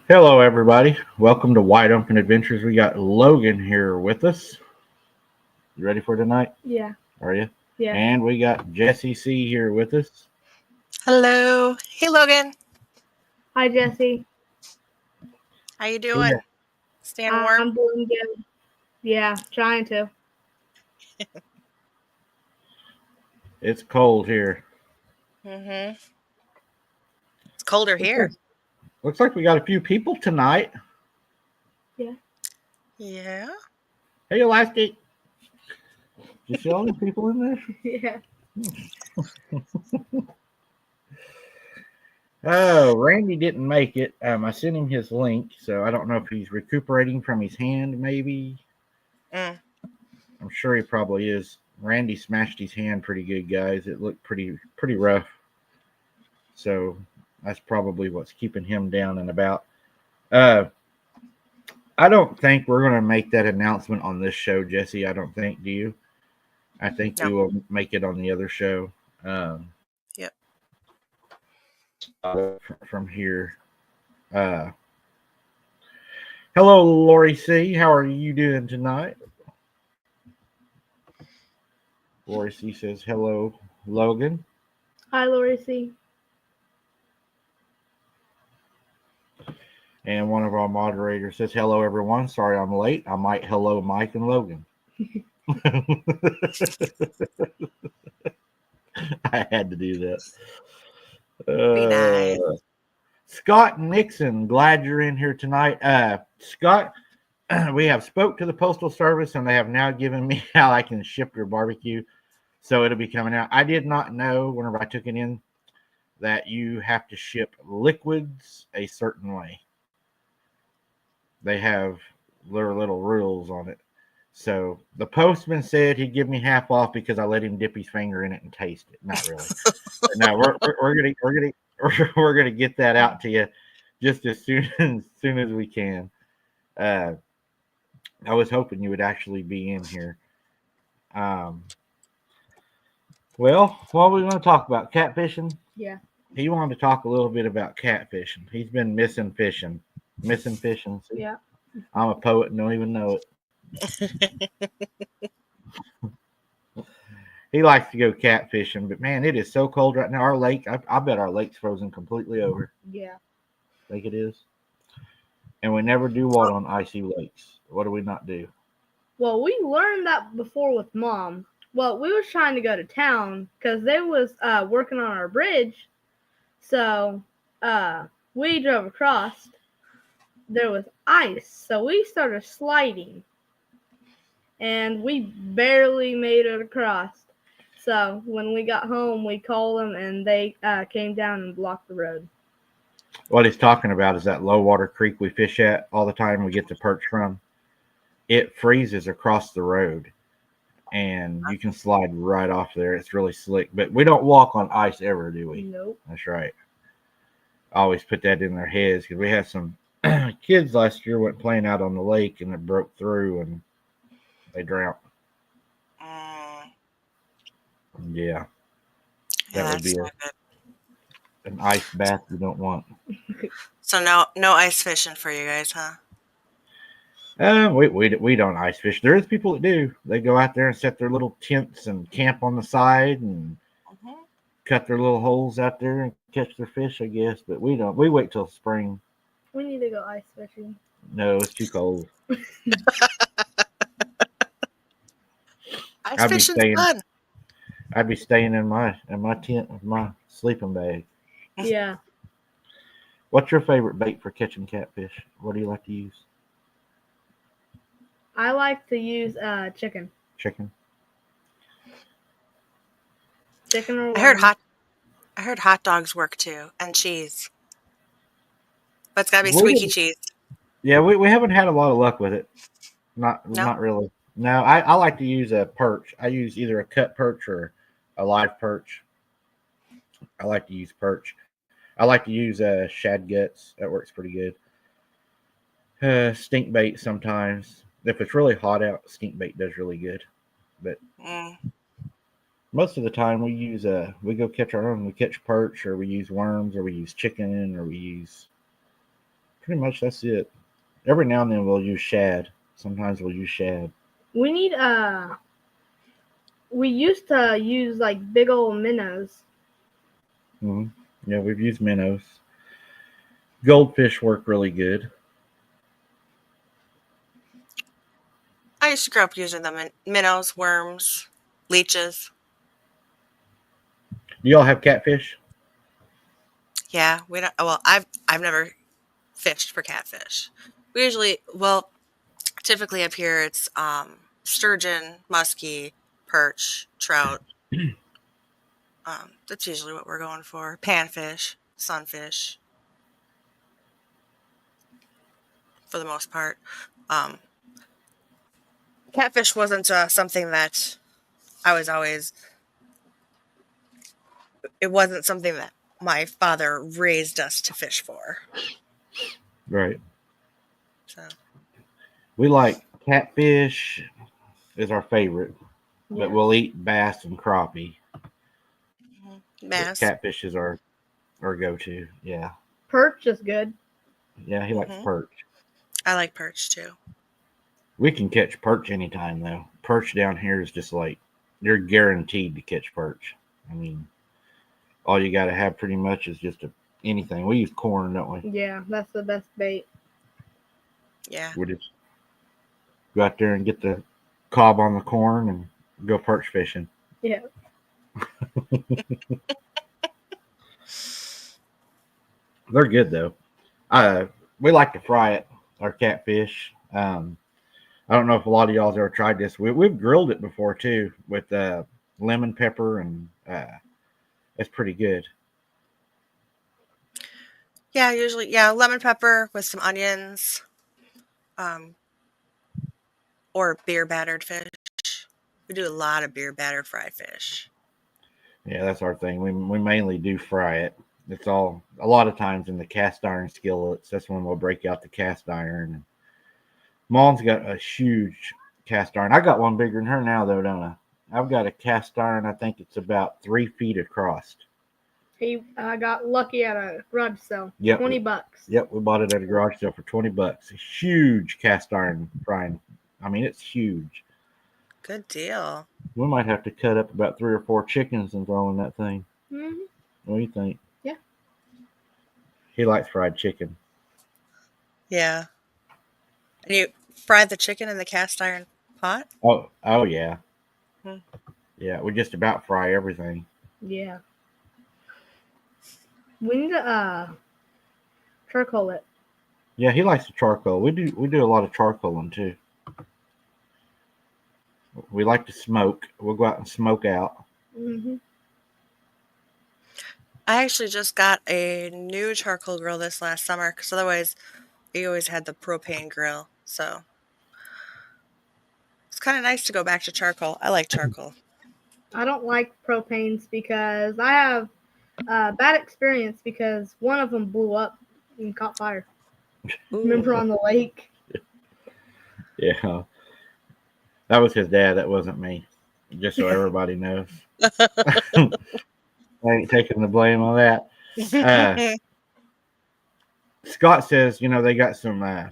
Hello, everybody. Welcome to Wide Open Adventures. We got Logan here with us. You ready for tonight? Yeah. Are you? Yeah. And we got Jesse C here with us. Hello. Hey, Logan. Hi, Jesse. How you doing? Staying warm? I'm doing good. Yeah, trying to. It's cold here. Mm-hmm. It's colder here. Looks like we got a few people tonight. Yeah. Yeah. Hey, Elastic. You see all the people in there? Yeah. Oh, Randy didn't make it. I sent him his link, so I don't know if he's recuperating from his hand, maybe. Mm. I'm sure he probably is. Randy smashed his hand pretty good, guys. It looked pretty rough. So that's probably what's keeping him down and about. I don't think we're going to make that announcement on this show, Jesse. I don't think. Do you? I think No. we will make it on the other show. Yep. From here. Uh, Hello, Lori C. How are you doing tonight? Lori C says hello, Logan. Hi, Lori C. And one of our moderators says hello, everyone. Sorry I'm late. I might hello Mike and Logan. I had to do that. Be nice. Scott Nixon, glad you're in here tonight. Scott, we have spoke to the Postal Service and they have now given me how I can ship your barbecue. So it'll be coming out. I did not know whenever I took it in that you have to ship liquids a certain way. They have their little rules on it. So the postman said he'd give me half off because I let him dip his finger in it and taste it. Not really. No, we're gonna get that out to you just as soon as we can. I was hoping you would actually be in here. Well, what are we going to talk about? Catfishing? Yeah. He wanted to talk a little bit about catfishing. He's been missing fishing. See? Yeah. I'm a poet and don't even know it. He likes to go catfishing, but man, it is so cold right now. Our lake, I bet our lake's frozen completely over. Yeah. Think it is. And we never do water on icy lakes. What do we not do? Well, we learned that before with Mom. Well, we was trying to go to town because they was working on our bridge. So we drove across. There was ice, so we started sliding. And we barely made it across. So when we got home, we called them, and they came down and blocked the road. What he's talking about is that low water creek we fish at all the time. We get the perch from. It freezes across the road, and you can slide right off there. It's really slick, but we don't walk on ice ever, do we? Nope. That's right. I always put that in their heads because we had some kids last year went playing out on the lake and it broke through and they drowned. Yeah, that would be an ice bath you don't want. So no ice fishing for you guys, huh? We don't ice fish. There is people that do. They go out there and set their little tents and camp on the side and cut their little holes out there and catch their fish, I guess. But we don't. We wait till spring. We need to go ice fishing. No, it's too cold. Ice fishing's fun. I'd be staying in my tent with my sleeping bag. Yeah. What's your favorite bait for catching catfish? What do you like to use? I like to use chicken. Chicken. Chicken or I heard hot dogs work too, and cheese. But it's gotta be squeaky cheese. Yeah, we haven't had a lot of luck with it. Not really. No, I like to use a perch. I use either a cut perch or a live perch. I like to use perch. I like to use shad guts. That works pretty good. Stink bait sometimes. If it's really hot out, stink bait does really good. But most of the time we go catch our own. We catch perch or we use worms or we use chicken or we use pretty much that's it. Every now and then we'll use shad. Sometimes we'll use shad. We need we used to use like big old minnows. hmm Yeah, we've used minnows. Goldfish work really good. I used to grow up using them in minnows, worms, leeches. Do y'all have catfish? Yeah, we don't. Well, I've never fished for catfish. We usually, well, typically up here it's sturgeon, muskie, perch, trout. That's usually what we're going for. Panfish, sunfish, for the most part. Um, Catfish wasn't something that I was always. It wasn't something that my father raised us to fish for. Right. So We like catfish is our favorite, Yeah. but we'll eat bass and crappie. But bass. catfish is our go-to. Yeah. Perch is good. Yeah, he likes Mhm. perch. I like perch too. We can catch perch anytime though. Perch down here is just like you're guaranteed to catch perch. I mean, all you got to have pretty much is just anything. We use corn, don't we? Yeah, that's the best bait. Yeah. We just go out there and get the cob on the corn and go perch fishing. Yeah. They're good though. We like to fry it, our catfish. I don't know if a lot of y'all's ever tried this. We've grilled it before too with lemon pepper, and it's pretty good. Yeah, usually, yeah, lemon pepper with some onions, um, or beer battered fish. We do a lot of beer battered fried fish. Yeah, that's our thing. We mainly do fry it. It's all a lot of times in the cast iron skillets. That's when we'll break out the cast iron. Mom's got a huge cast iron. I got one bigger than her now though, don't I? I've got a cast iron. I think it's about 3 feet across. He got lucky at a garage sale. Yep. $20. Yep, we bought it at a garage sale for $20. A huge cast iron frying. I mean, it's huge. Good deal. We might have to cut up about 3 or 4 chickens and throw in that thing. Mm-hmm. What do you think? Yeah. He likes fried chicken. Yeah. And you fry the chicken in the cast iron pot? Oh yeah. Hmm. Yeah, we just about fry everything. Yeah. We need to charcoal it. Yeah, he likes the charcoal. We do a lot of charcoaling too. We like to smoke. We'll go out and smoke out. Mm-hmm. I actually just got a new charcoal grill this last summer because otherwise we always had the propane grill. So it's kind of nice to go back to charcoal. I like charcoal. I don't like propanes because I have bad experience because one of them blew up and caught fire. Remember on the lake? Yeah. That was his dad. That wasn't me. Just so everybody knows. I ain't taking the blame on that. Scott says, they got some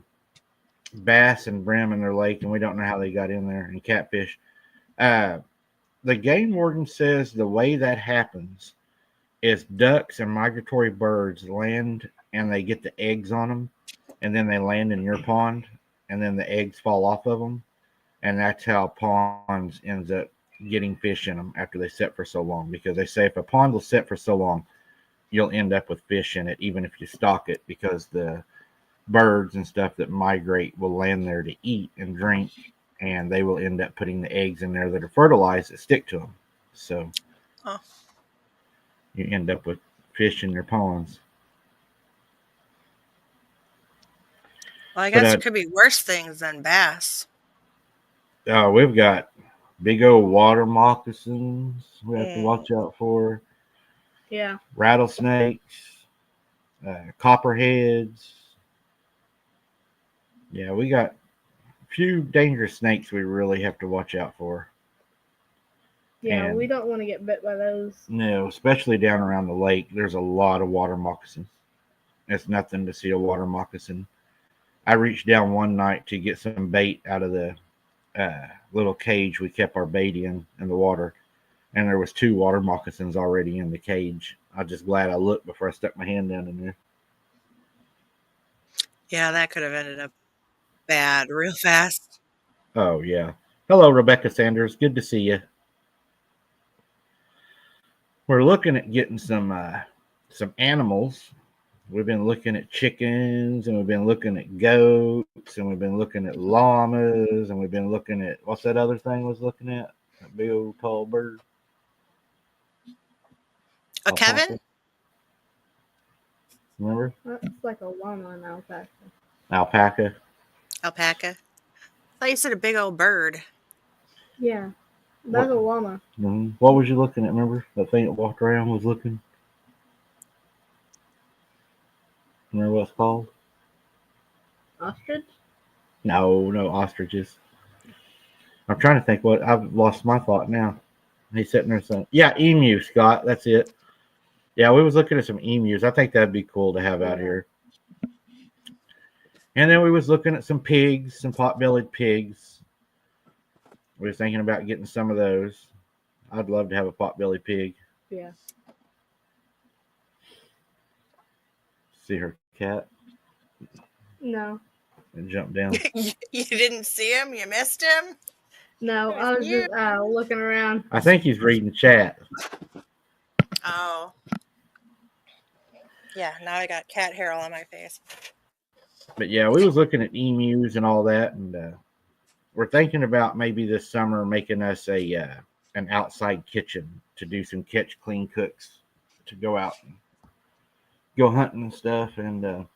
bass and brim in their lake, and we don't know how they got in there, and catfish. The game warden says the way that happens is ducks and migratory birds land, and they get the eggs on them, and then they land in your pond, and then the eggs fall off of them, and that's how ponds ends up getting fish in them after they set for so long. Because they say if a pond will set for so long, you'll end up with fish in it, even if you stock it, because the birds and stuff that migrate will land there to eat and drink, and they will end up putting the eggs in there that are fertilized that stick to them. So you end up with fish in your ponds. Well, I guess it could be worse things than bass. We've got big old water moccasins we have to watch out for. Yeah. Rattlesnakes, copperheads. Yeah, we got a few dangerous snakes we really have to watch out for. Yeah, And we don't want to get bit by those. no, especially down around the lake. There's a lot of water moccasins. It's nothing to see a water moccasin. I reached down one night to get some bait out of the little cage we kept our bait in the water, and there was 2 water moccasins already in the cage. I'm just glad I looked before I stuck my hand down in there. Yeah, that could have ended up bad real fast. Oh yeah. Hello, Rebecca Sanders. Good to see you. We're looking at getting some animals. We've been looking at chickens, and we've been looking at goats, and we've been looking at llamas, and we've been looking at what's that other thing I was looking at? That big old tall bird. Oh, Kevin? Alpaca. Remember? That's like a llama and alpaca. Alpaca. Alpaca. I thought you said a big old bird. Yeah, that's a llama. Mm-hmm. What was you looking at? Remember that thing that walked around was looking? Remember what it's called? Ostrich? No, ostriches. I'm trying to think what I've lost my thought now. He's sitting there saying, "Yeah, emu, Scott. That's it." Yeah, we was looking at some emus. I think that'd be cool to have out here. And then we was looking at some pigs, some pot-bellied pigs. We was thinking about getting some of those. I'd love to have a pot-bellied pig. Yeah. See her cat No. and jump down. You didn't see him? You missed him? No, I was just looking around. I think he's reading chat. Oh. Yeah, now I got cat hair all on my face. But yeah, we was looking at emus and all that, and we're thinking about maybe this summer making us an outside kitchen to do some catch, clean cooks, to go out and go hunting and stuff. And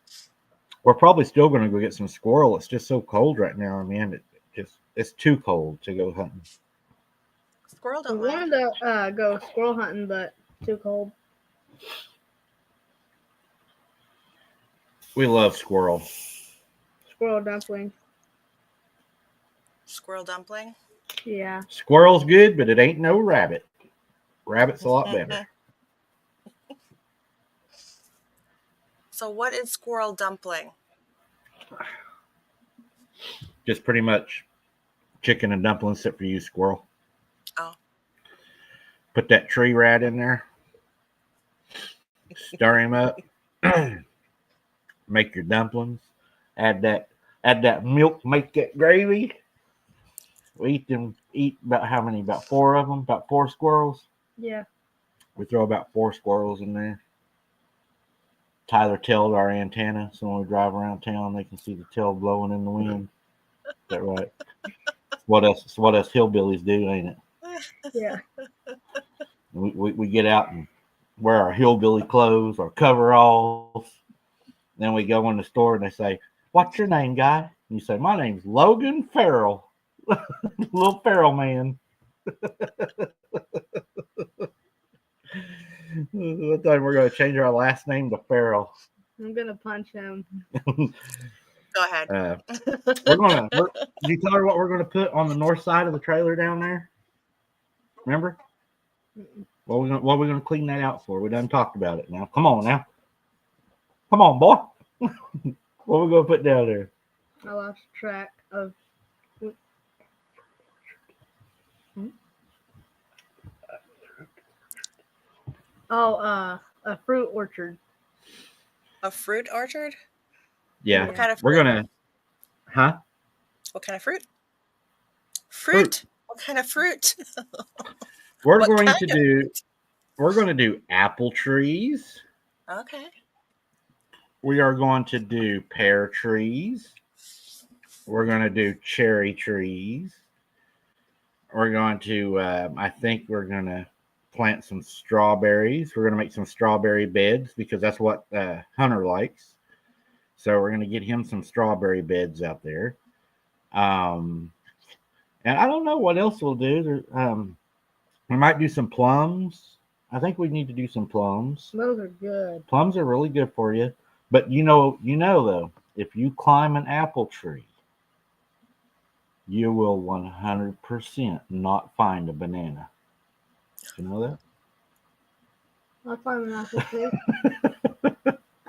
we're probably still going to go get some squirrel. It's just so cold right now, man. It's too cold to go hunting. Squirrel I don't mind. wanted to go squirrel hunting, but too cold. We love squirrel. Squirrel dumpling. Squirrel dumpling? Yeah. Squirrel's good, but it ain't no rabbit. Rabbit's a lot better. So what is squirrel dumpling? Just pretty much chicken and dumplings, except for you, squirrel. Oh. Put that tree rat in there. Stir him up. Make your dumplings. Add that milk. Make that gravy. We eat about how many? About 4 of them. About 4 squirrels. Yeah. We throw about 4 squirrels in there. Tie their tail to our antenna, so when we drive around town, they can see the tail blowing in the wind. Is that right? What else? It's what us hillbillies do, ain't it? Yeah. We get out and wear our hillbilly clothes, our coveralls. Then we go in the store and they say, "What's your name, guy?" And you say, "My name's Logan Farrell." Little Farrell man. I thought we're going to change our last name to Farrell. I'm gonna punch him. Go ahead. Did you tell her what we're going to put on the north side of the trailer down there? Remember? What are we going to clean that out for? We done talked about it now. Come on now. Come on, boy. What are we going to put down there? I lost track of. Oh, a fruit orchard. A fruit orchard? Yeah. What kind of We're fruit? going to, huh? What kind of fruit? Fruit. What kind of fruit? We're What going kind to of do, we're going to do apple trees. Okay. We are going to do pear trees. We're going to do cherry trees. We're going to, I think we're going to plant some strawberries. We're going to make some strawberry beds because that's what Hunter likes. So we're going to get him some strawberry beds out there. And I don't know what else we'll do. We might do some plums. I think we need to do some plums. Those are good. Plums are really good for you. But you know though, if you climb an apple tree, you will 100% not find a banana. You know that? I'll find an apple tree.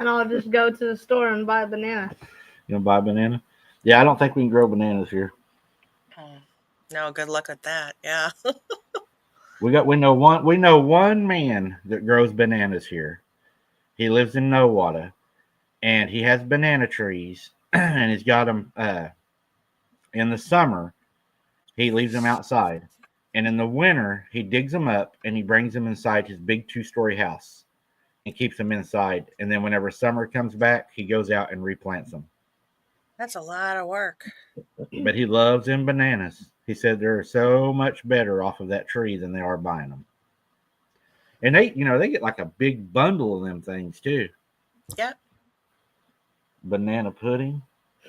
And I'll just go to the store and buy a banana. You gonna buy a banana? Yeah, I don't think we can grow bananas here. No, good luck with that. Yeah. We know one man that grows bananas here. He lives in Nowata, and he has banana trees, and he's got them. In the summer, he leaves them outside, and in the winter, he digs them up and he brings them inside his big 2-story house and keeps them inside. And then whenever summer comes back, he goes out and replants them. That's a lot of work. But he loves them bananas. He said they're so much better off of that tree than they are buying them. And they get like a big bundle of them things too. Yep. Banana pudding.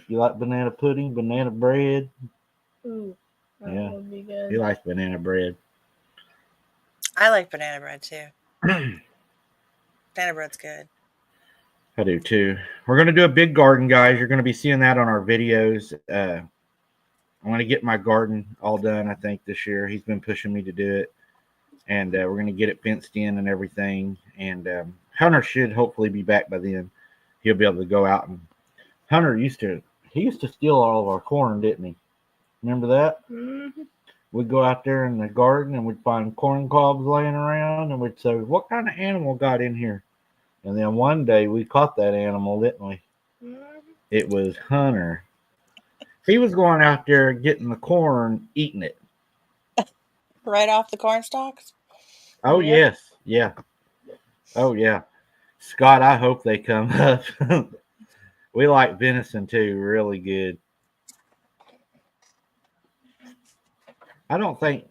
You like banana pudding? Banana bread? Ooh, that Yeah. would be good. He likes banana bread. I like banana bread too. Banana bread's good. I do too. We're going to do a big garden, guys. You're going to be seeing that on our videos. I'm going to get my garden all done, I think, this year. He's been pushing me to do it. And we're going to get it fenced in and everything. And Hunter should hopefully be back by then. He'll be able to go out. And Hunter used to steal all of our corn, didn't he? Remember that? Mm-hmm. We'd go out there in the garden and we'd find corn cobs laying around. And we'd say, what kind of animal got in here? And then one day we caught that animal, didn't we? Mm-hmm. It was Hunter. He was going out there getting the corn, eating it. Right off the corn stalks? Oh, Yep. yes. Yeah. Oh, yeah. Scott, I hope they come up. We like venison, too. Really good. I don't think...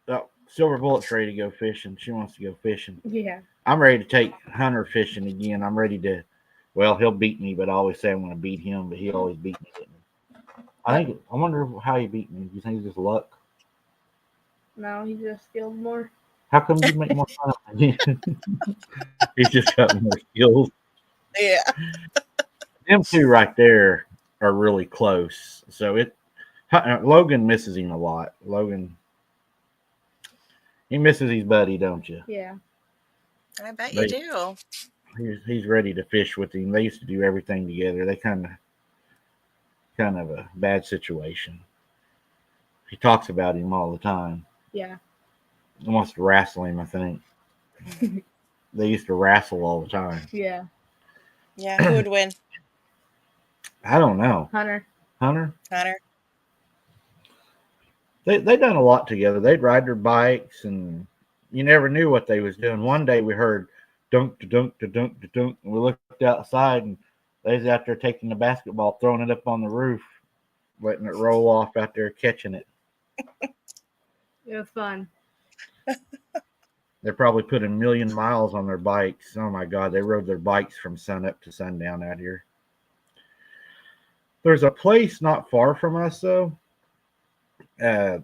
Oh, Silver Bullet's ready to go fishing. She wants to go fishing. Yeah. I'm ready to take Hunter fishing again. I'm ready to... Well, he'll beat me, but I always say I'm going to beat him, but he always beat me. I wonder how he beat me. Do you think it's just luck? No, he just skilled more. How come you make more fun of me? He's just got more skills. Yeah. Them two right there are really close. So Logan misses him a lot. Logan, he misses his buddy, don't you? Yeah. I bet you do. He's ready to fish with him. They used to do everything together. They kind of a bad situation. He talks about him all the time. Yeah. He wants to wrestle him, I think. They used to wrestle all the time. Yeah. Yeah, who would win? I don't know. Hunter. Hunter? Hunter? They done a lot together. They'd ride their bikes, and you never knew what they was doing. One day we heard dunk, dunk, dunk, dunk, and we looked outside, and they was out there taking the basketball, throwing it up on the roof, letting it roll off out there, catching it. It was fun. They probably put 1,000,000 miles on their bikes. Oh my God, they rode their bikes from sun up to sundown out here. There's a place not far from us, though. They're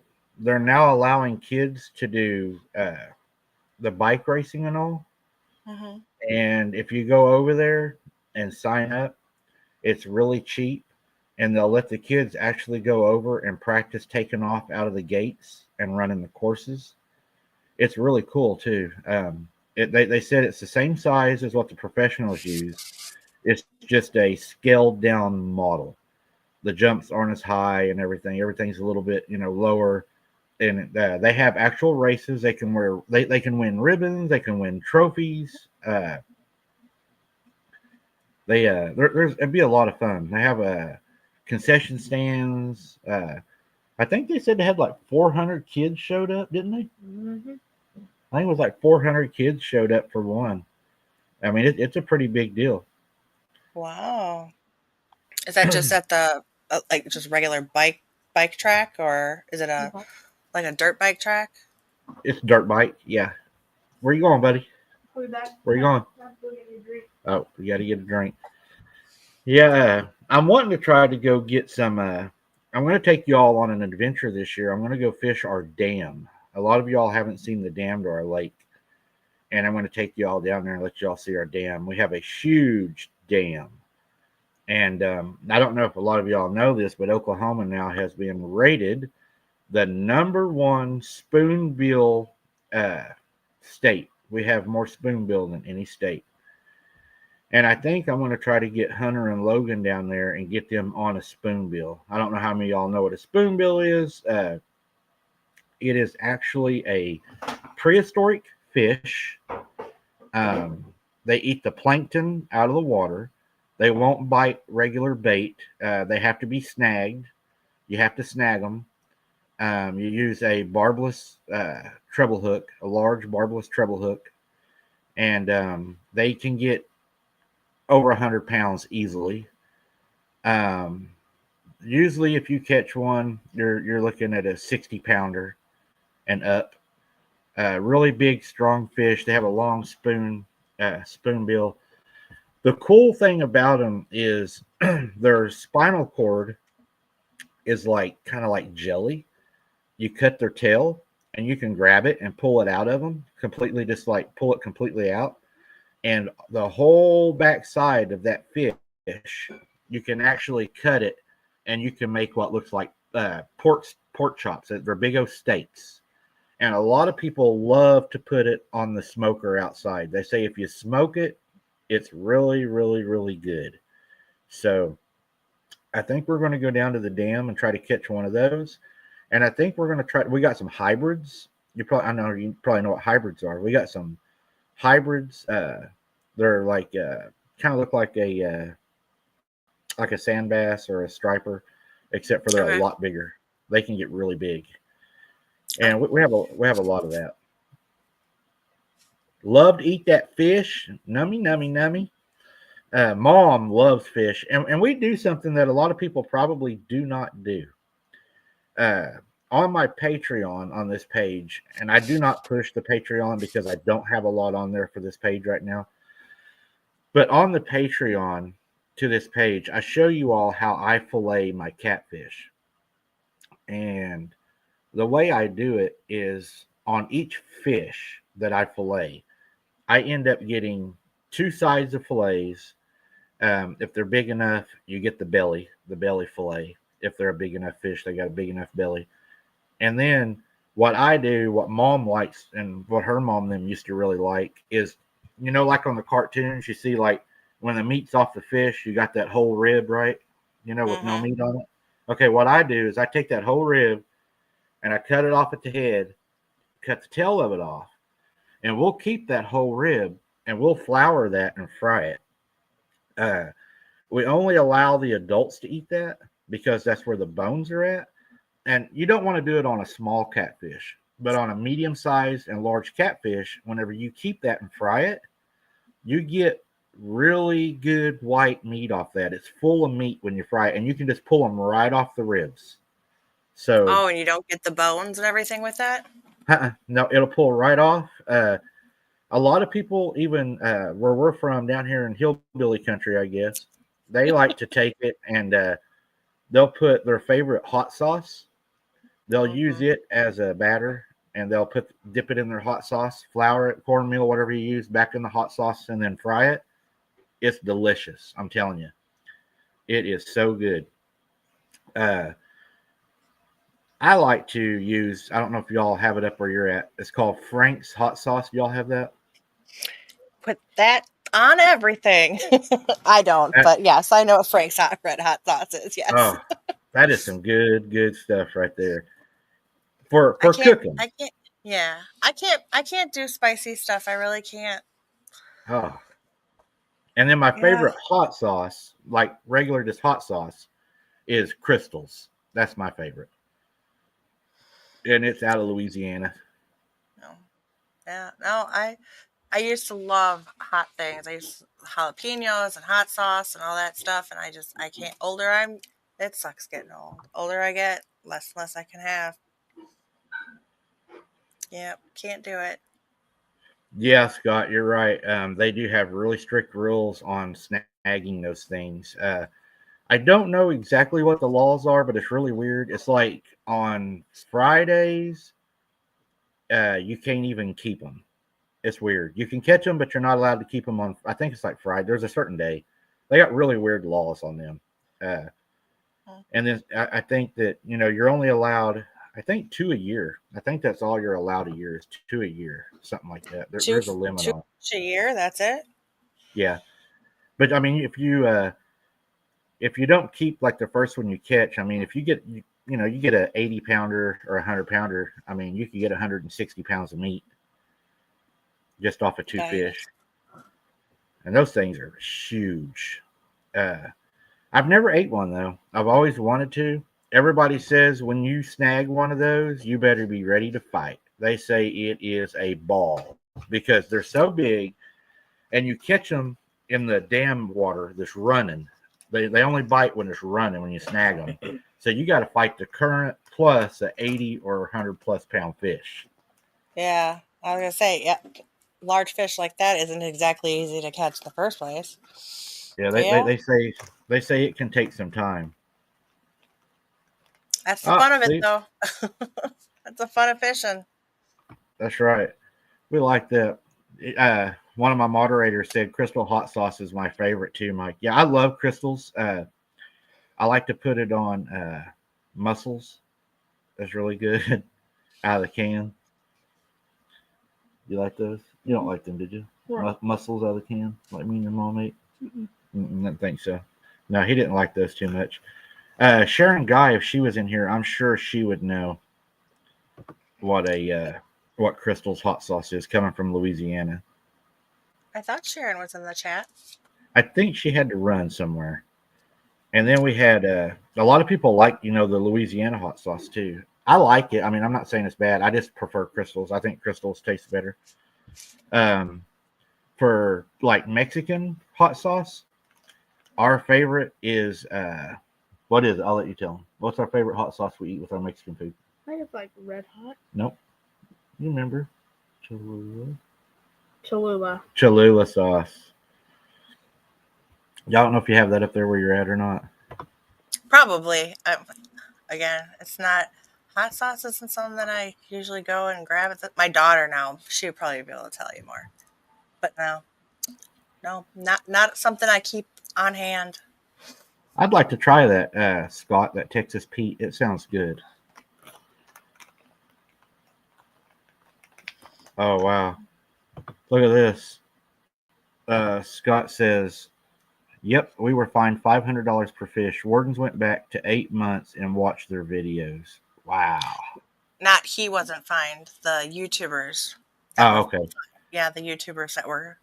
now allowing kids to do the bike racing and all. Mm-hmm. And if you go over there and sign up, it's really cheap. And they'll let the kids actually go over and practice taking off out of the gates and running the courses. It's really cool, too. They said it's the same size as what the professionals use. It's just a scaled down model. The jumps aren't as high and everything. Everything's a little bit, lower. And they have actual races. They can they can win ribbons. They can win trophies. It'd be a lot of fun. They have concession stands. I think they said they had like 400 kids showed up, didn't they? Mm-hmm. I think it was like 400 kids showed up for one. I mean, it's a pretty big deal. Wow. Is that just at the just regular bike track, or is it like a dirt bike track? It's a dirt bike, yeah. Where you going, buddy? I'll be back. Where you going? I'll go get me a drink. Oh, we got to get a drink. Yeah, I'm wanting to try to go get some. I'm going to take you all on an adventure this year. I'm going to go fish our dam. A lot of y'all haven't seen the dam to our lake, and I'm going to take you all down there and let y'all see our dam. We have a huge dam, and I don't know if a lot of y'all know this, but Oklahoma now has been rated the #1 spoonbill state. We have more spoonbill than any state. And I think I'm going to try to get Hunter and Logan down there and get them on a spoonbill. I don't know how many of y'all know what a spoonbill is. It is actually a prehistoric fish. They eat the plankton out of the water. They won't bite regular bait. They have to be snagged. You have to snag them. You use a barbless treble hook, a large barbless treble hook, and they can get over 100 pounds easily. Usually, if you catch one, you're looking at a 60-pounder and up. Really big, strong fish. They have a long spoonbill. The cool thing about them is their spinal cord is kind of like jelly. You cut their tail and you can grab it and pull it out of them completely, just like pull it completely out. And the whole back side of that fish, you can actually cut it and you can make what looks like pork chops. They're big old steaks. And a lot of people love to put it on the smoker outside. They say if you smoke it, it's really, really, really good. So I think we're going to go down to the dam and try to catch one of those. And I think we're going to try. We got some hybrids. You probably know what hybrids are. We got some hybrids. They're kind of look like a sand bass or a striper, except for they're a lot bigger. They can get really big, and we have a lot of that. Love to eat that fish, nummy, nummy, nummy. Mom loves fish, and we do something that a lot of people probably do not do. On my Patreon on this page, and I do not push the Patreon because I don't have a lot on there for this page right now. But on the Patreon to this page, I show you all how I fillet my catfish. And the way I do it is on each fish that I fillet, I end up getting 2 sides of fillets. If they're big enough, you get the belly fillet. If they're a big enough fish, they got a big enough belly. And then what I do, what Mom likes, and what her mom them used to really like is, like on the cartoons, you see like when the meat's off the fish, you got that whole rib, right? With no meat on it. Okay, what I do is I take that whole rib and I cut it off at the head, cut the tail of it off, and we'll keep that whole rib and we'll flour that and fry it. We only allow the adults to eat that because that's where the bones are at. And you don't want to do it on a small catfish, but on a medium-sized and large catfish, whenever you keep that and fry it, you get really good white meat off that. It's full of meat when you fry it, and you can just pull them right off the ribs. So, and you don't get the bones and everything with that? No, it'll pull right off. A lot of people, even where we're from down here in hillbilly country, I guess, they like to take it and they'll put their favorite hot sauce. They'll use it as a batter, and they'll dip it in their hot sauce, flour it, cornmeal, whatever you use, back in the hot sauce, and then fry it. It's delicious. I'm telling you. It is so good. I like to use, I don't know if y'all have it up where you're at. It's called Frank's hot sauce. Y'all have that? Put that on everything. I don't, but yes, I know what Frank's red hot sauce is. Yes. Oh, that is some good stuff right there. For cooking. I can't do spicy stuff. I really can't. Oh. And then my favorite hot sauce, like regular just hot sauce, is Crystal's. That's my favorite. And it's out of Louisiana. I used to love hot things. I used to, jalapenos and hot sauce and all that stuff, and I can't. It sucks getting old. Older I get, less I can have. Yep, can't do it. Yeah, Scott, you're right. They do have really strict rules on snagging those things. I don't know exactly what the laws are, but it's really weird. It's like on Fridays, you can't even keep them. It's weird. You can catch them, but you're not allowed to keep them on. I think it's like Friday. There's a certain day. They got really weird laws on them. And then I think that, you're only allowed, I think 2 a year. I think that's all you're allowed a year is 2 a year, something like that. There's a limit on it. 2 a year, that's it? Yeah. But I mean, if you don't keep like the first one you catch, I mean, if you get you get a 80 pounder or 100 pounder, I mean, you could get 160 pounds of meat just off of two Nice. fish, and those things are huge. I've never ate one though. I've always wanted to. Everybody says when you snag one of those, you better be ready to fight. They say it is a ball because they're so big, and you catch them in the dam water that's running. They only bite when it's running when you snag them. So you got to fight the current plus a 80 or 100 plus pound fish. Yeah, I was gonna say, yeah, large fish like that isn't exactly easy to catch in the first place. Yeah, Yeah. they say it can take some time. That's the fun of it, See, though. That's the fun of fishing. that's right. We like that. One of my moderators said crystal hot sauce is my favorite too, Mike. Yeah, I love crystals. I like to put it on mussels. That's really good out of the can. You like those? You don't like them, did you? Mussels out of the can, like me and your mom ate. I don't think so. No, he didn't like those too much. Sharon Guy, if she was in here, I'm sure she would know what Crystal's hot sauce is, coming from Louisiana. I thought Sharon was in the chat. I think she had to run somewhere. And then we had a lot of people like the Louisiana hot sauce too. I like it. I mean, I'm not saying it's bad. I just prefer Crystals. I think Crystals taste better. For like Mexican hot sauce, our favorite is what is it? I'll let you tell them. What's our favorite hot sauce we eat with our Mexican food? I think it's like Red Hot. Nope. You remember? Cholula sauce. Y'all don't know if you have that up there where you're at or not. Probably. Again, it's not hot sauce. Isn't something that I usually go and grab. My daughter now, she would probably be able to tell you more. But no, not something I keep on hand. I'd like to try that, Scott, that Texas Pete. It sounds good. Oh, wow. Look at this. Scott says, yep, we were fined $500 per fish. Wardens went back to 8 months and watched their videos. Wow. Not he wasn't fined. The YouTubers. Oh, okay. Yeah, the YouTubers that were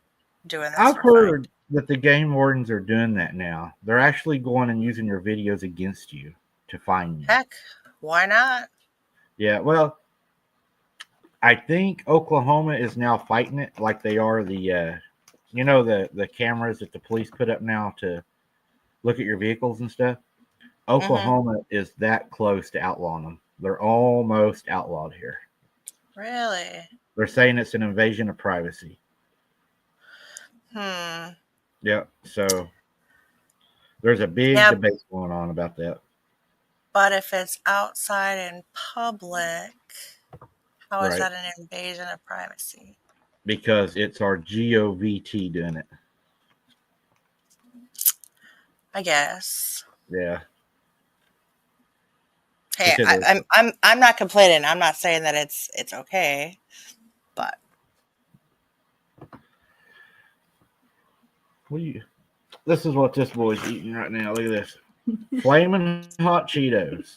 doing this. I've heard that the game wardens are doing that now. They're actually going and using your videos against you to fine you. Heck, why not? Yeah, well, I think Oklahoma is now fighting it like they are the cameras that the police put up now to look at your vehicles and stuff. Oklahoma is that close to outlawing them. They're almost outlawed here. Really? They're saying it's an invasion of privacy. Yeah, so there's a big debate going on about that. But if it's outside in public, how is that an invasion of privacy? Because it's our GOVT doing it. I guess. Yeah. Hey, I'm not complaining. I'm not saying that it's okay, but this is what this boy's eating right now. Look at this. Flaming hot Cheetos.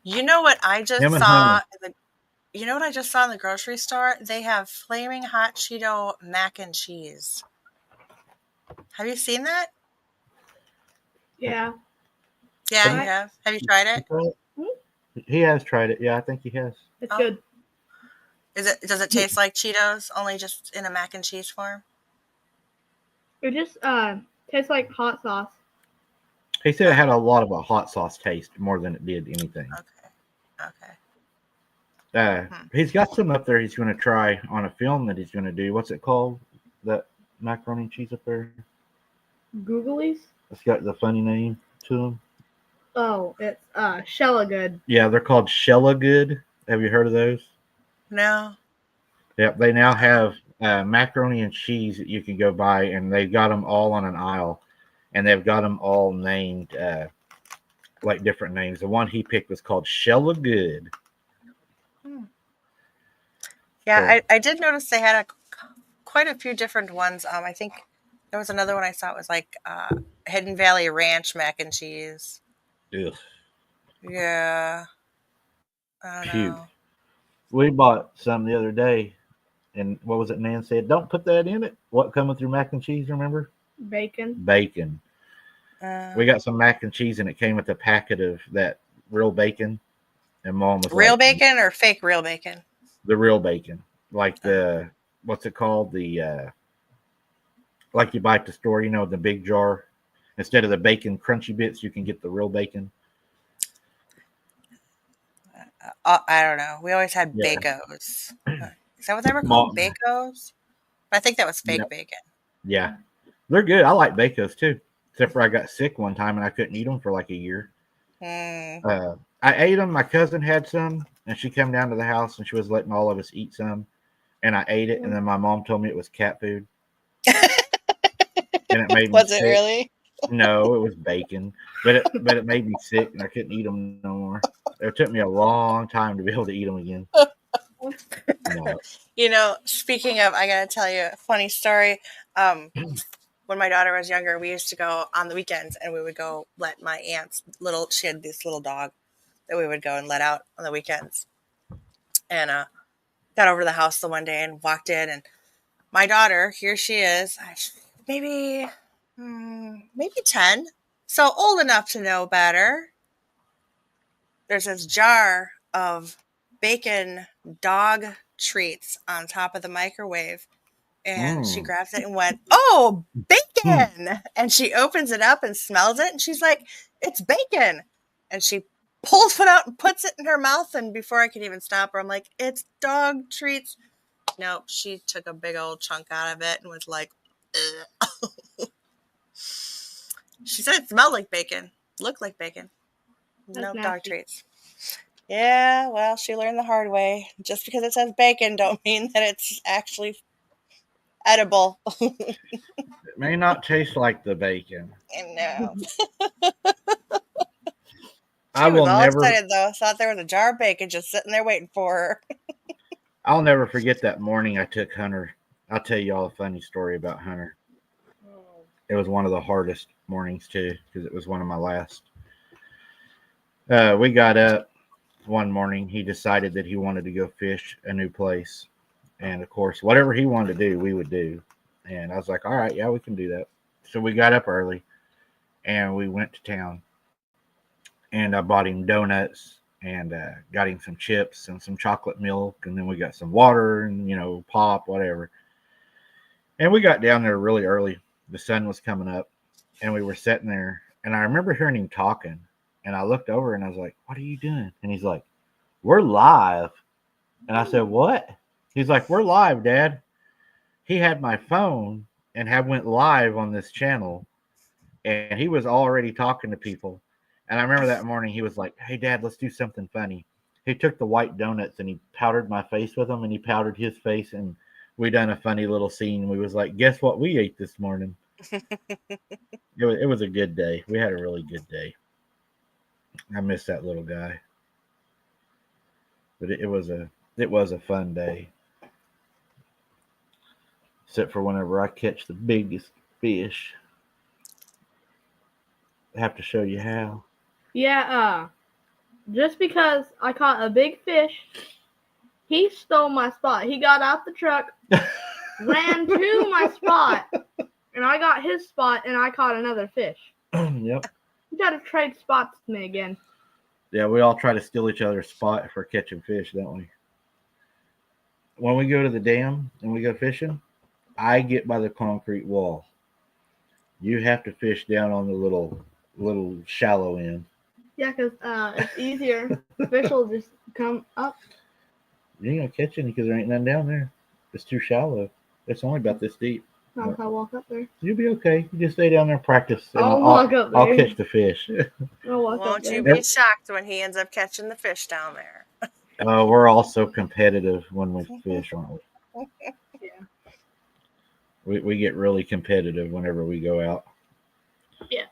You know what I just saw? You know what I just saw in the grocery store? They have flaming hot Cheeto mac and cheese. Have you seen that? Yeah. Yeah, you have. Have you tried it? He has tried it. Yeah, I think he has. It's good. Does it taste like Cheetos, only just in a mac and cheese form? It just tastes like hot sauce. He said it had a lot of a hot sauce taste more than it did anything. Okay. He's got some up there he's going to try on a film that he's going to do. What's it called? That macaroni and cheese up there? Googlies? It's got the funny name to them. Oh, it's Shellagood. Yeah, they're called Shellagood. Have you heard of those? No. Yep, they now have macaroni and cheese that you can go buy, and they've got them all on an aisle, and they've got them all named like different names. The one he picked was called Shellagood. Yeah, I did notice they had quite a few different ones. I think There was another one I saw. It was like Hidden Valley Ranch mac and cheese. Ugh, Yeah, I don't puke. know. We bought some the other day, and what was it? Nan said, "Don't put that in it." What come with your mac and cheese? Remember? Bacon. Bacon. We Uh, got some mac and cheese, and it came with a packet of that real bacon. And Mom was real like, bacon or fake real bacon? "The real bacon, like the what's it called? The like you buy at the store, the big jar. Instead of the bacon crunchy bits, you can get the real bacon." I don't know. We always had Yeah. Bacos. Is that what they were called? Mom, Bacos? I think that was fake yep, bacon. yeah, they're good. I like Bacos too. Except for I got sick one time and I couldn't eat them for like a year. Mm. I ate them. My cousin had some, and she came down to the house and she was letting all of us eat some, and I ate it. And then my mom told me it was cat food, and it made me Was it sick. really? No, it was bacon, but it made me sick, and I couldn't eat them no more. It took me a long time to be able to eat them again. No. Speaking of, I gotta tell you a funny story. When my daughter was younger, we used to go on the weekends, and we would go let my aunt's she had this little dog that we would go and let out on the weekends. And got over to the house the one day and walked in, and my daughter, here she is, maybe 10, so old enough to know better. There's this jar of bacon dog treats on top of the microwave, and she grabs it and went, "Oh, bacon!" And she opens it up and smells it, and she's like, "It's bacon!" And she pulls it out and puts it in her mouth, and before I could even stop her, I'm like, "It's dog treats." Nope, she took a big old chunk out of it and was like, ugh. She said it smelled like bacon, looked like bacon. No dog treats. Yeah, well, she learned the hard way. Just because it says bacon don't mean that it's actually edible. It may not taste like the bacon. No. I She was will all never. excited though. Thought there was a jar of bacon just sitting there waiting for her. I'll never forget that morning I took Hunter. I'll tell you all a funny story about Hunter. It was one of the hardest mornings too, because it was one of my last. We got up one morning. He decided that he wanted to go fish a new place, and of course, whatever he wanted to do, we would do. And I was like, "All right, yeah, we can do that." So we got up early, and we went to town. And I bought him donuts and got him some chips and some chocolate milk, and then we got some water and pop, whatever. And we got down there really early. The sun was coming up, and we were sitting there. And I remember hearing him talking, and I looked over and I was like, "What are you doing?" And he's like, "We're live." And I said, "What?" He's like, "We're live, Dad." He had my phone and went live on this channel, and he was already talking to people. And I remember that morning he was like, "Hey, Dad, let's do something funny." He took the white donuts and he powdered my face with them, and he powdered his face, and we done a funny little scene. We was like, "Guess what we ate this morning?" It was a good day. We had a really good day. I miss that little guy, but it was a fun day. Except for whenever I catch the biggest fish, I have to show you how. Yeah, just because I caught a big fish, he stole my spot. He got out the truck, ran to my spot, and I got his spot, and I caught another fish. Yep. You gotta trade spots with me again. Yeah, we all try to steal each other's spot if we're catching fish, don't we? When we go to the dam and we go fishing, I get by the concrete wall. You have to fish down on the little shallow end. Yeah, because it's easier. Fish will just come up. You ain't gonna catch any because there ain't none down there. It's too shallow. It's only about this deep. Not if I walk up there. You'll be okay. You just stay down there and practice. And I'll walk up there. I'll catch the fish. I'll walk up Won't there. you be shocked when he ends up catching the fish down there? We're all so competitive when we fish, aren't we? Yeah. We get really competitive whenever we go out. Yeah.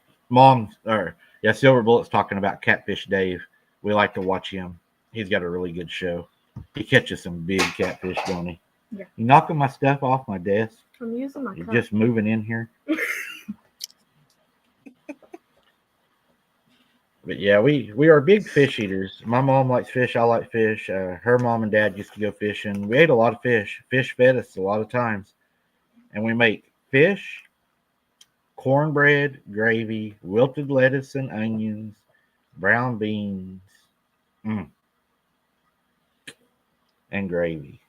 Silver Bullet's talking about Catfish Dave. We like to watch him. He's got a really good show. He catches some big catfish, don't he? Yeah. You knocking my stuff off my desk? I'm using my You're cup. just moving in here. But yeah, we are big fish eaters. My mom likes fish. I like fish. Her mom and dad used to go fishing. We ate a lot of fish. Fish fed us a lot of times. And we make fish, cornbread, gravy, wilted lettuce and onions, brown beans, and gravy.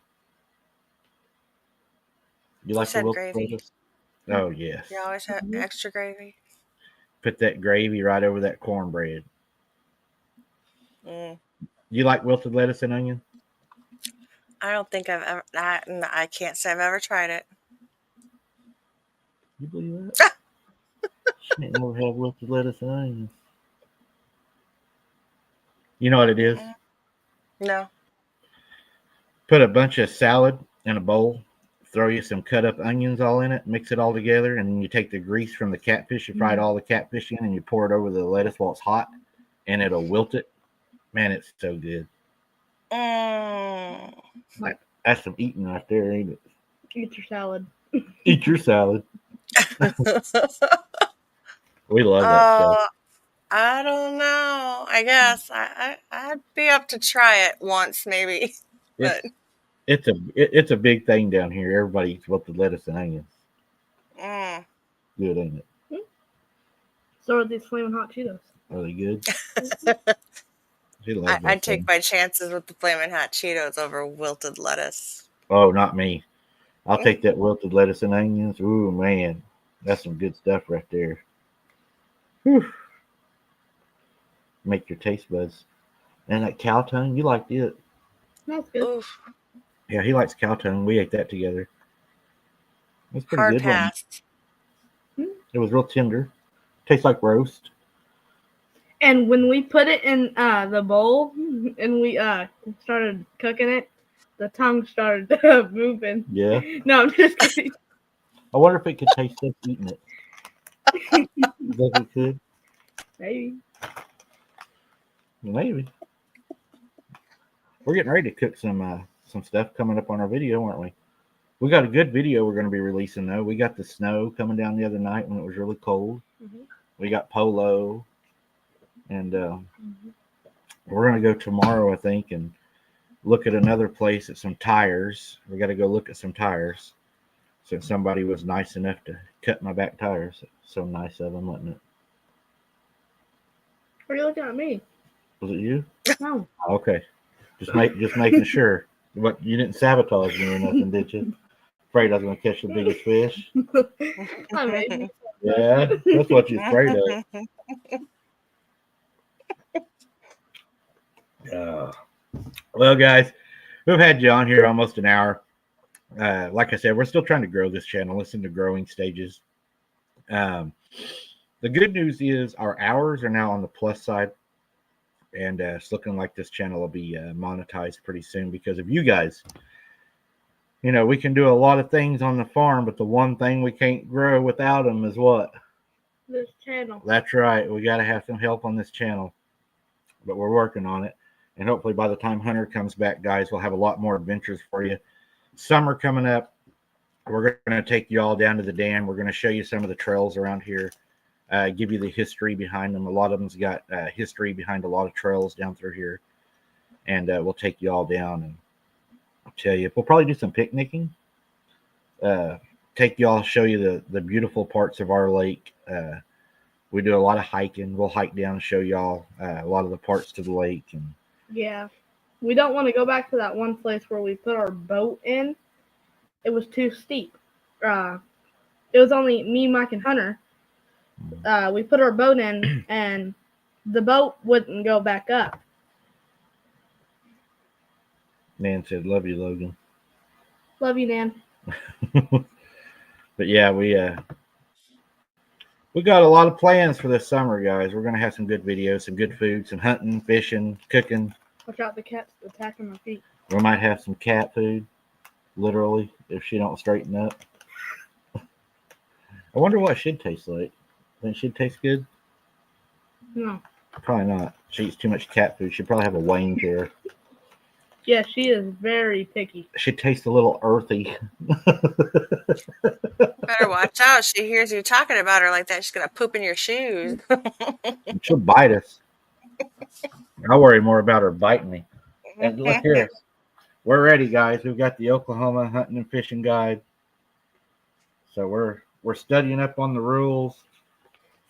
You like the said wilted gravy. lettuce? Oh, yes. You always have Mhm. extra gravy. Put that gravy right over that cornbread. Mm. You like wilted lettuce and onion? I don't think I've ever. I can't say I've ever tried it. You believe that? She ain't never had wilted lettuce and onions. You know what it is? No. Put a bunch of salad in a bowl, throw you some cut up onions all in it, mix it all together, and then you take the grease from the catfish, you fried all the catfish in, and you pour it over the lettuce while it's hot, and it'll wilt it. Man, it's so good. Mm. That's some eating right there, ain't it? Eat your salad. Eat your salad. We love that stuff. I don't know. I guess I'd be up to try it once, maybe. But It's a big thing down here. Everybody eats wilted lettuce and onions. mm. Good, ain't it? So are these flaming hot Cheetos. Are they good? She loves I'd those take things. my chances with the Flamin' Hot Cheetos over wilted lettuce. Oh, not me. I'll take that wilted lettuce and onions. Ooh, man. That's some good stuff right there. Whew. Make your taste buds. And that cow tongue, you liked it. That's good. Oof, Yeah, he likes cow tongue. We ate that together. It's pretty hard good one. pass. It was real tender. Tastes like roast. And when we put it in the bowl and we started cooking it, the tongue started moving. Yeah. No, I'm just kidding. I wonder if it could taste us eating it. You think it could? Maybe. Maybe. We're getting ready to cook some stuff coming up on our video, aren't we? We got a good video we're going to be releasing though. We got the snow coming down the other night when it was really cold. Mhm. We got polo, and we're going to go tomorrow, I think, and look at another place at some tires. We got to go look at some tires. Since somebody was nice enough to cut my back tires. So nice of them, wasn't it? What are you looking at me? Was it you? No. Okay. Just making sure. What, you didn't sabotage me or nothing, did you? Afraid I was going to catch the biggest fish? I made me. Yeah, that's what you're afraid of. Well, guys, we've had you on here almost an hour. Like I said, we're still trying to grow this channel. It's in the growing stages. The good news is our hours are now on the plus side. And it's looking like this channel will be monetized pretty soon because of you guys. You know, we can do a lot of things on the farm, but the one thing we can't grow without them is what? This channel. That's right. We got to have some help on this channel. But we're working on it. And hopefully by the time Hunter comes back, guys, we'll have a lot more adventures for you. Summer coming up. We're going to take you all down to the dam. We're going to show you some of the trails around here. Give you the history behind them. A lot of them's got history behind a lot of trails down through here. And we'll take you all down and I'll tell you. We'll probably do some picnicking. Take you all, show you the beautiful parts of our lake. We do a lot of hiking. We'll hike down and show y'all a lot of the parts to the lake. And Yeah. We don't want to go back to that one place where we put our boat in. It was too steep. It was only me, Mike, and Hunter. We put our boat in, and the boat wouldn't go back up. Nan said, "Love you, Logan." Love you, Nan. But yeah, we got a lot of plans for this summer, guys. We're gonna have some good videos, some good food, some hunting, fishing, cooking. Watch out, the cat's attacking my feet. We might have some cat food, literally, if she don't straighten up. I wonder what it should taste like. Think it should taste good? No. Probably not. She eats too much cat food. She'd probably have a Wayne chair. Yeah, she is very picky. She tastes a little earthy. Better watch out. She hears you talking about her like that. She's gonna poop in your shoes. She'll bite us. I worry more about her biting me. And look here. We're ready, guys. We've got the Oklahoma Hunting and Fishing Guide. So we're studying up on the rules.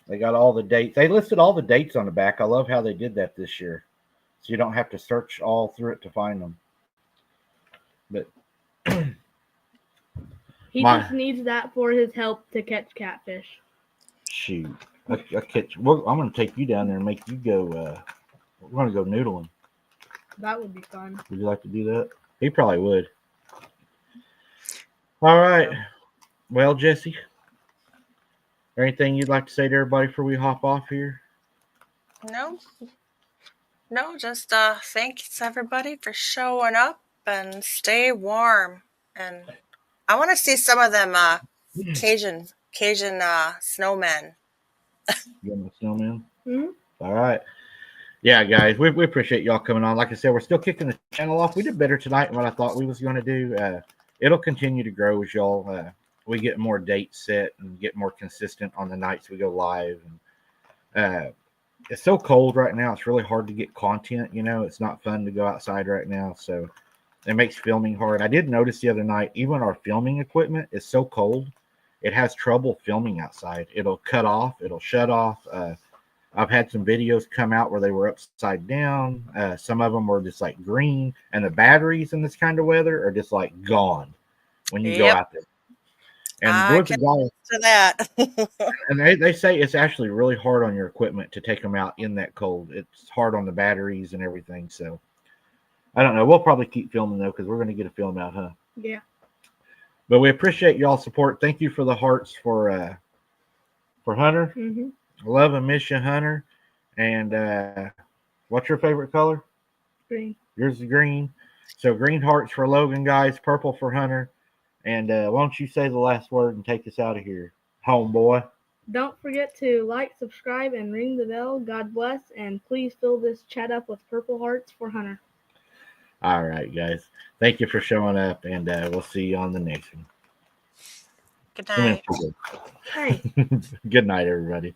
They got all the dates. They listed all the dates on the back. I love how they did that this year. So you don't have to search all through it to find them. But He just needs that for his help to catch catfish. shoot. I catch. I'm going to take you down there and make you go. We're going to go noodling. That would be fun. Would you like to do that? He probably would. All right. Well, Jesse, anything you'd like to say to everybody before we hop off here? No, just thanks everybody for showing up and stay warm. And I want to see some of them Cajun snowmen. You want my snowman? Mm-hmm. All right. Yeah, guys, we appreciate y'all coming on. Like I said, we're still kicking the channel off. We did better tonight than what I thought we was going to do. It'll continue to grow as y'all we get more dates set and get more consistent on the nights we go live. And it's so cold right now. It's really hard to get content. You know, it's not fun to go outside right now. So it makes filming hard. I did notice the other night, even our filming equipment is so cold. It has trouble filming outside. It'll cut off. It'll shut off. I've had some videos come out where they were upside down. Some of them were just like green, and the batteries in this kind of weather are just like gone when you go out there. And I can answer that. And they say it's actually really hard on your equipment to take them out in that cold. It's hard on the batteries and everything. So I don't know. We'll probably keep filming though, because we're going to get a film out, huh? Yeah. But we appreciate y'all's support. Thank you for the hearts for Hunter. Mm-hmm. Love and miss you, Hunter. And what's your favorite color? Green. Yours is green. So green hearts for Logan, guys. Purple for Hunter. And why don't you say the last word and take us out of here, homeboy? Don't forget to like, subscribe, and ring the bell. God bless. And please fill this chat up with purple hearts for Hunter. All right, guys. Thank you for showing up. And we'll see you on the next one. Good night. Hey. Good night, everybody.